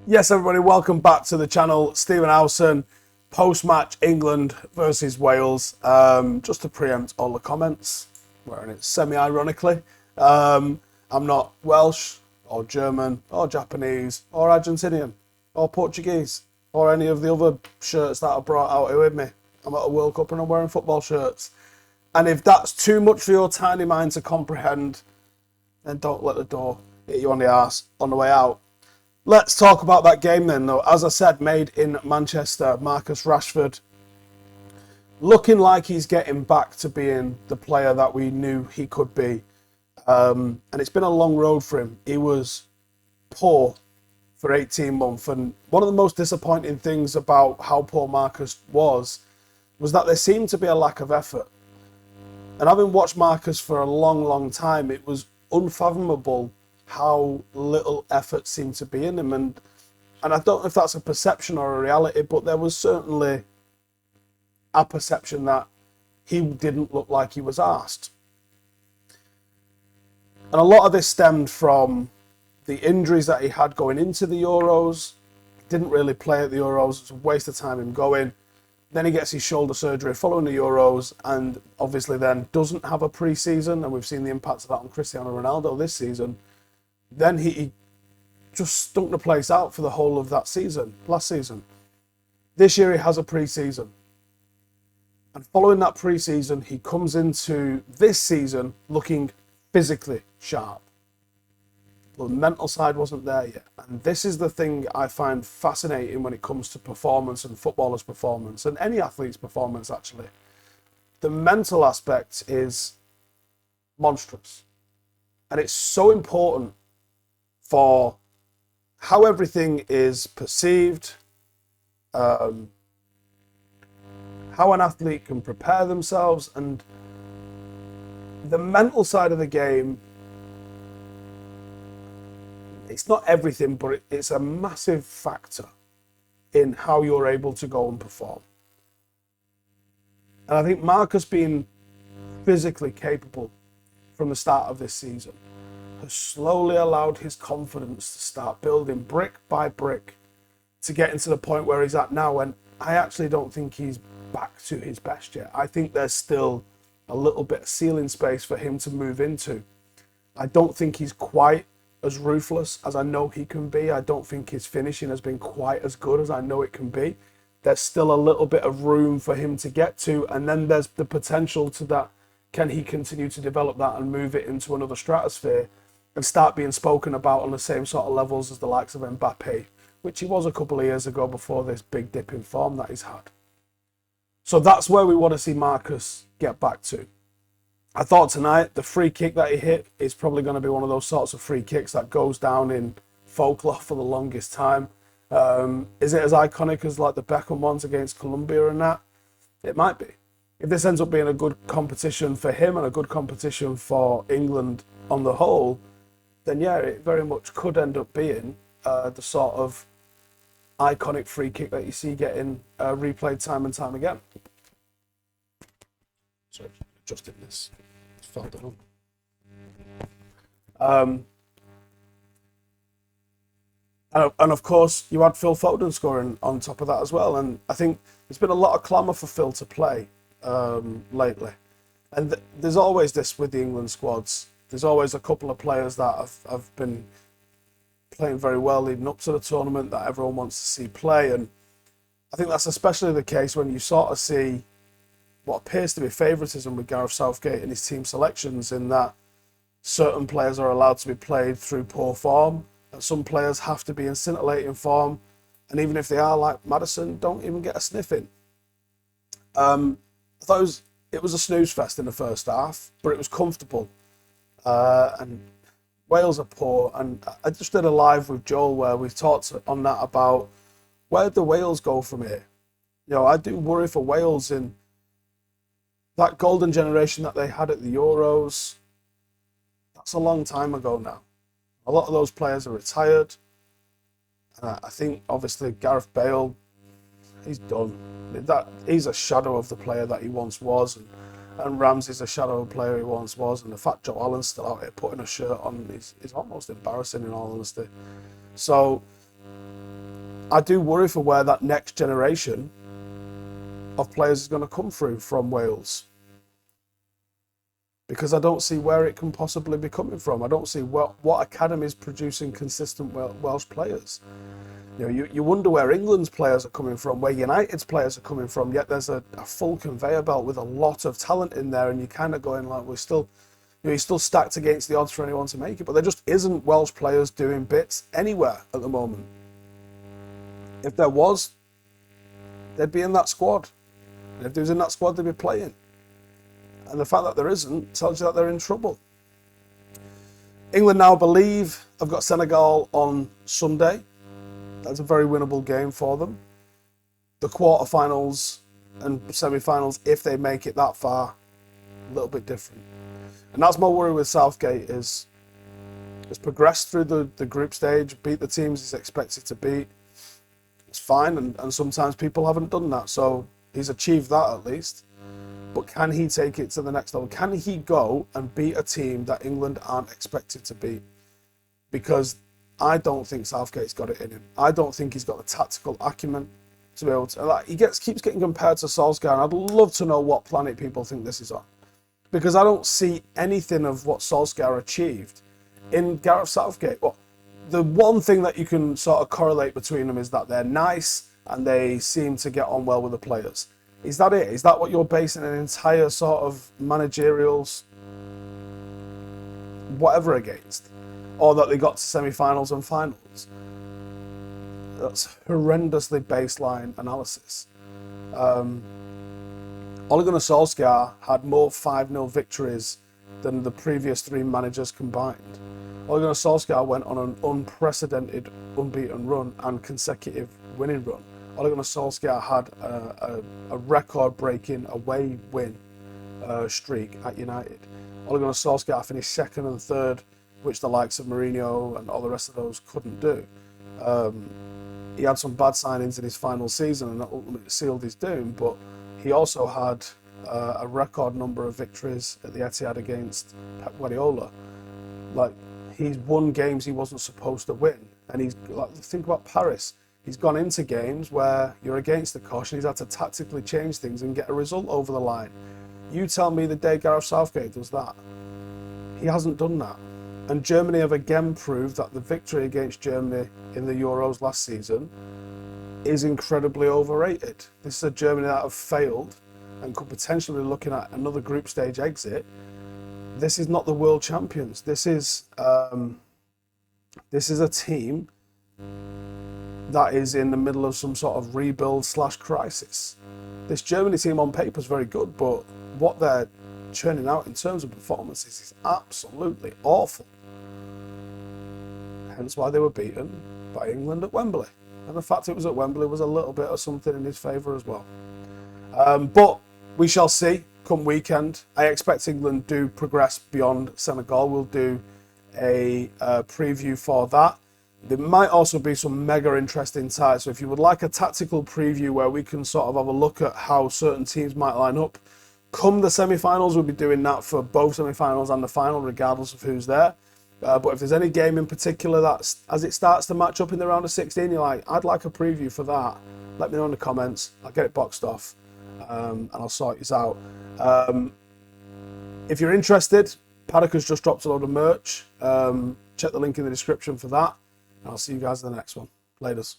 Yes, everybody, welcome back to the channel. Stephen Howson, post-match England versus Wales. Just to preempt all the comments, wearing it semi-ironically. I'm not Welsh or German or Japanese or Argentinian or Portuguese or any of the other shirts that I brought out here with me. I'm at a World Cup and I'm wearing football shirts. And if that's too much for your tiny mind to comprehend, then don't let the door hit you on the arse on the way out. Let's talk about that game then, though. As I said, made in Manchester, Marcus Rashford looking like he's getting back to being the player that we knew he could be. And it's been a long road for him. He was poor for 18 months. And one of the most disappointing things about how poor Marcus was that there seemed to be a lack of effort. And having watched Marcus for a long, long time, it was unfathomable how little effort seemed to be in him. And I don't know if that's a perception or a reality, but there was certainly a perception that he didn't look like he was asked. And a lot of this stemmed from the injuries that he had going into the Euros. He didn't really play at the Euros. It was a waste of time him going. Then he gets his shoulder surgery following the Euros and obviously then doesn't have a pre-season. And we've seen the impact of that on Cristiano Ronaldo this season. Then he just stunk the place out for the whole of that season, last season. This year he has a pre-season. And following that pre-season, he comes into this season looking physically sharp. But the mental side wasn't there yet. And this is the thing I find fascinating when it comes to performance and footballers' performance, and any athlete's performance actually. The mental aspect is monstrous. And it's so important for how everything is perceived, how an athlete can prepare themselves, and the mental side of the game. It's not everything, but it's a massive factor in how you're able to go and perform. And I think Marcus being physically capable from the start of this season has slowly allowed his confidence to start building brick by brick to get into the point where he's at now. And I actually don't think he's back to his best yet. I think there's still a little bit of ceiling space for him to move into. I don't think he's quite as ruthless as I know he can be. I don't think his finishing has been quite as good as I know it can be. There's still a little bit of room for him to get to. And then there's the potential to that. Can he continue to develop that and move it into another stratosphere and start being spoken about on the same sort of levels as the likes of Mbappe, which he was a couple of years ago before this big dip in form that he's had. So that's where we want to see Marcus get back to. I thought tonight the free kick that he hit is probably going to be one of those sorts of free kicks that goes down in folklore for the longest time. Is it as iconic as like the Beckham ones against Colombia and that? It might be. If this ends up being a good competition for him and a good competition for England on the whole, then yeah, it very much could end up being the sort of iconic free kick that you see getting replayed time and time again. Sorry, adjusting this. It's fell down. And of course, you had Phil Foden scoring on top of that as well. And I think there's been a lot of clamour for Phil to play lately. And there's always this with the England squads. There's always a couple of players that have been playing very well leading up to the tournament that everyone wants to see play. And I think that's especially the case when you sort of see what appears to be favouritism with Gareth Southgate and his team selections, in that certain players are allowed to be played through poor form, and some players have to be in scintillating form, and even if they are, like Maddison, don't even get a sniff in. I thought it was a snooze fest in the first half, but it was comfortable. And Wales are poor, and I just did a live with Joel where we talked on that about where do Wales go from here. You know, I do worry for Wales in that golden generation that they had at the Euros. That's a long time ago now. A lot of those players are retired. I think obviously Gareth Bale, he's done. He's a shadow of the player that he once was, and Ramsey's a shadow of the player he once was, and the fact Joe Allen's still out here putting a shirt on is almost embarrassing, in all honesty. So I do worry for where that next generation of players is going to come through from Wales, because I don't see where it can possibly be coming from. I don't see what academy is producing consistent Welsh players. You wonder where England's players are coming from, where United's players are coming from, yet there's a full conveyor belt with a lot of talent in there, and you're kind of going like, you're still stacked against the odds for anyone to make it, but there just isn't Welsh players doing bits anywhere at the moment. If there was, they'd be in that squad. And if they was in that squad, they'd be playing. And the fact that there isn't tells you that they're in trouble. England now believe have got Senegal on Sunday. That's a very winnable game for them. The quarterfinals and semi-finals, if they make it that far, a little bit different. And that's my worry with Southgate, is progressed through the group stage, beat the teams he's expected to beat. It's fine, and sometimes people haven't done that, so he's achieved that at least. But can he take it to the next level? Can he go and beat a team that England aren't expected to beat? Because I don't think Southgate's got it in him. I don't think he's got the tactical acumen to be able to. He keeps getting compared to Solskjaer, and I'd love to know what planet people think this is on. Because I don't see anything of what Solskjaer achieved in Gareth Southgate. Well, the one thing that you can sort of correlate between them is that they're nice and they seem to get on well with the players. Is that it? Is that what you're basing an entire sort of managerial whatever against? Or that they got to semi-finals and finals? That's horrendously baseline analysis. Ole Gunnar Solskjaer had more 5-0 victories than the previous 3 managers combined. Ole Gunnar Solskjaer went on an unprecedented unbeaten run and consecutive winning run. Ole Gunnar Solskjaer had a record-breaking away win streak at United. Ole Gunnar Solskjaer finished 2nd and 3rd, which the likes of Mourinho and all the rest of those couldn't do. He had some bad signings in his final season, and that ultimately sealed his doom, but he also had a record number of victories at the Etihad against Pep Guardiola. Like, he's won games he wasn't supposed to win. And he's, like, think about Paris. He's gone into games where you're against the cosh and he's had to tactically change things and get a result over the line. You tell me the day Gareth Southgate does that. He hasn't done that. And Germany have again proved that the victory against Germany in the Euros last season is incredibly overrated. This is a Germany that have failed and could potentially be looking at another group stage exit. This is not the world champions. This is a team that is in the middle of some sort of rebuild/crisis. This Germany team on paper is very good, but what they're churning out in terms of performances is absolutely awful. Hence why they were beaten by England at Wembley. And the fact it was at Wembley was a little bit of something in his favour as well. But we shall see come weekend. I expect England do progress beyond Senegal. We'll do a preview for that. There might also be some mega interesting ties. So if you would like a tactical preview where we can sort of have a look at how certain teams might line up, come the semi-finals, we'll be doing that for both semi-finals and the final, regardless of who's there. But if there's any game in particular that, as it starts to match up in the round of 16, you're like, I'd like a preview for that, let me know in the comments. I'll get it boxed off and I'll sort this out. If you're interested, Paddock has just dropped a load of merch. Check the link in the description for that. And I'll see you guys in the next one. Laters.